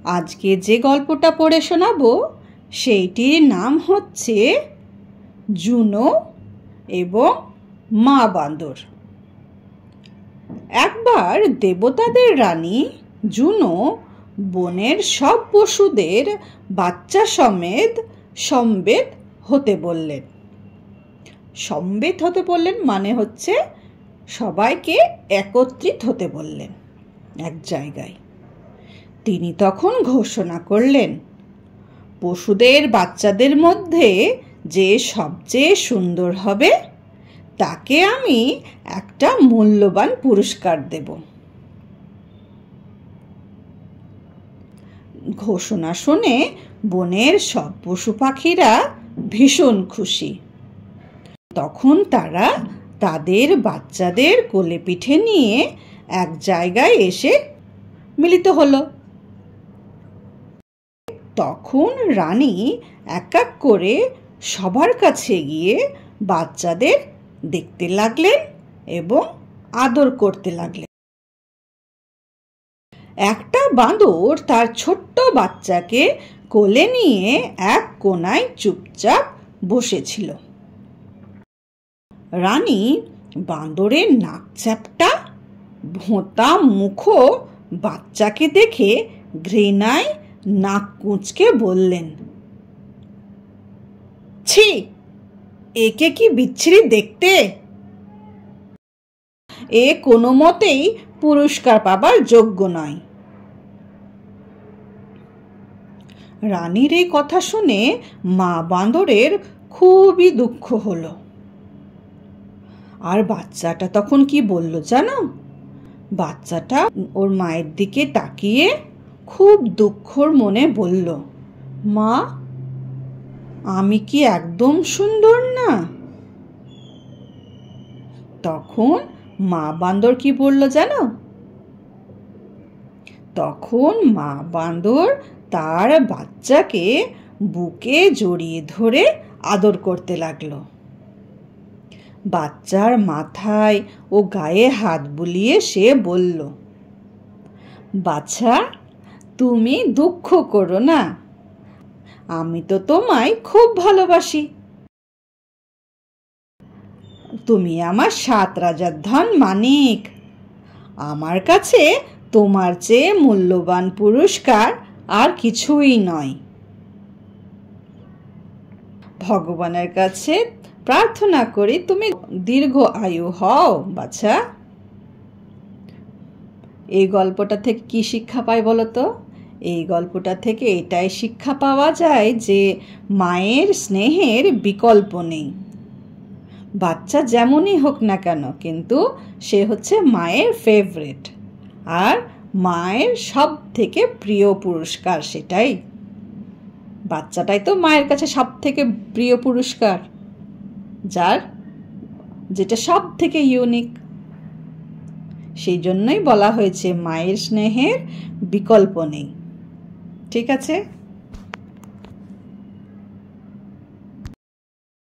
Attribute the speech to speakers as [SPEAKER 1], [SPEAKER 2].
[SPEAKER 1] আজকে যে গল্পটা পড়ে শোনাবো সেইটির নাম হচ্ছে জুনো এবং মা বাঁদর। একবার দেবতাদের রানী জুনো বনের সব পশুদের বাচ্চা সমেত সমবেত হতে বললেন। সমবেত হতে বললেন মানে হচ্ছে সবাইকে একত্রিত হতে বললেন এক জায়গায়। তিনি তখন ঘোষণা করলেন, পশুদের বাচ্চাদের মধ্যে যে সবচেয়ে সুন্দর হবে তাকে আমি একটা মূল্যবান পুরস্কার দেব। ঘোষণা শুনে বনের সব পশু পাখিরা ভীষণ খুশি। তখন তারা তাদের বাচ্চাদের কোলে পিঠে নিয়ে এক জায়গায় এসে মিলিত হলো। তখন রানী এক এক করে সবার কাছে গিয়ে বাচ্চাদের দেখতে লাগলেন এবং আদর করতে লাগলেন। একটা বাঁদর তার ছোট্ট বাচ্চাকে কোলে নিয়ে এক কোণায় চুপচাপ বসেছিল। রানী বাঁদরের নাক চ্যাপ্টা ভোঁতা মুখো বাচ্চাকে দেখে ঘৃণায় নাক কুঁচকে বললেন, ছি, একে কি বিচ্ছিরি দেখতে! এ কোনো মতেই পুরস্কার পাবার যোগ্য নয়। রানীর এই কথা শুনে মা বাঁদরের খুবই দুঃখ হলো। আর বাচ্চাটা তখন কি বলল জানো? বাচ্চাটা ওর মায়ের দিকে তাকিয়ে খুব দুঃখর মনে বলল, মা, আমি কি একদম সুন্দর না? তখন মা বাঁদর কি বলল জানো? তখন মা বাঁদর তার বাচ্চাকে বুকে জড়িয়ে ধরে আদর করতে লাগলো। বাচ্চার মাথায় ও গায়ে হাত বুলিয়ে সে বলল, বাচ্চা, তুমি দুঃখ করো না, আমি তো তোমায় খুব ভালোবাসি। তুমি আমার 7 রাজার ধন মানিক। আমার কাছে তোমার চেয়ে মূল্যবান পুরস্কার আর কিছুই নয়। ভগবানের কাছে প্রার্থনা করি তুমি দীর্ঘ আয়ু হও বাচ্চা। এই গল্পটা থেকে কি শিক্ষা পাই বলো তো? এই গল্পটা থেকে এটাই শিক্ষা পাওয়া যায় যে মায়ের স্নেহের বিকল্প নেই। বাচ্চা যেমনই হোক না কেন, কিন্তু সে হচ্ছে মায়ের ফেভারিট, আর মায়ের সব থেকে প্রিয় পুরস্কার সেটাই। বাচ্চাটাই তো মায়ের কাছে সব থেকে প্রিয় পুরস্কার, যেটা সব থেকে ইউনিক। সেই জন্যই বলা হয়েছে মায়ের স্নেহের বিকল্প নেই। ঠিক আছে?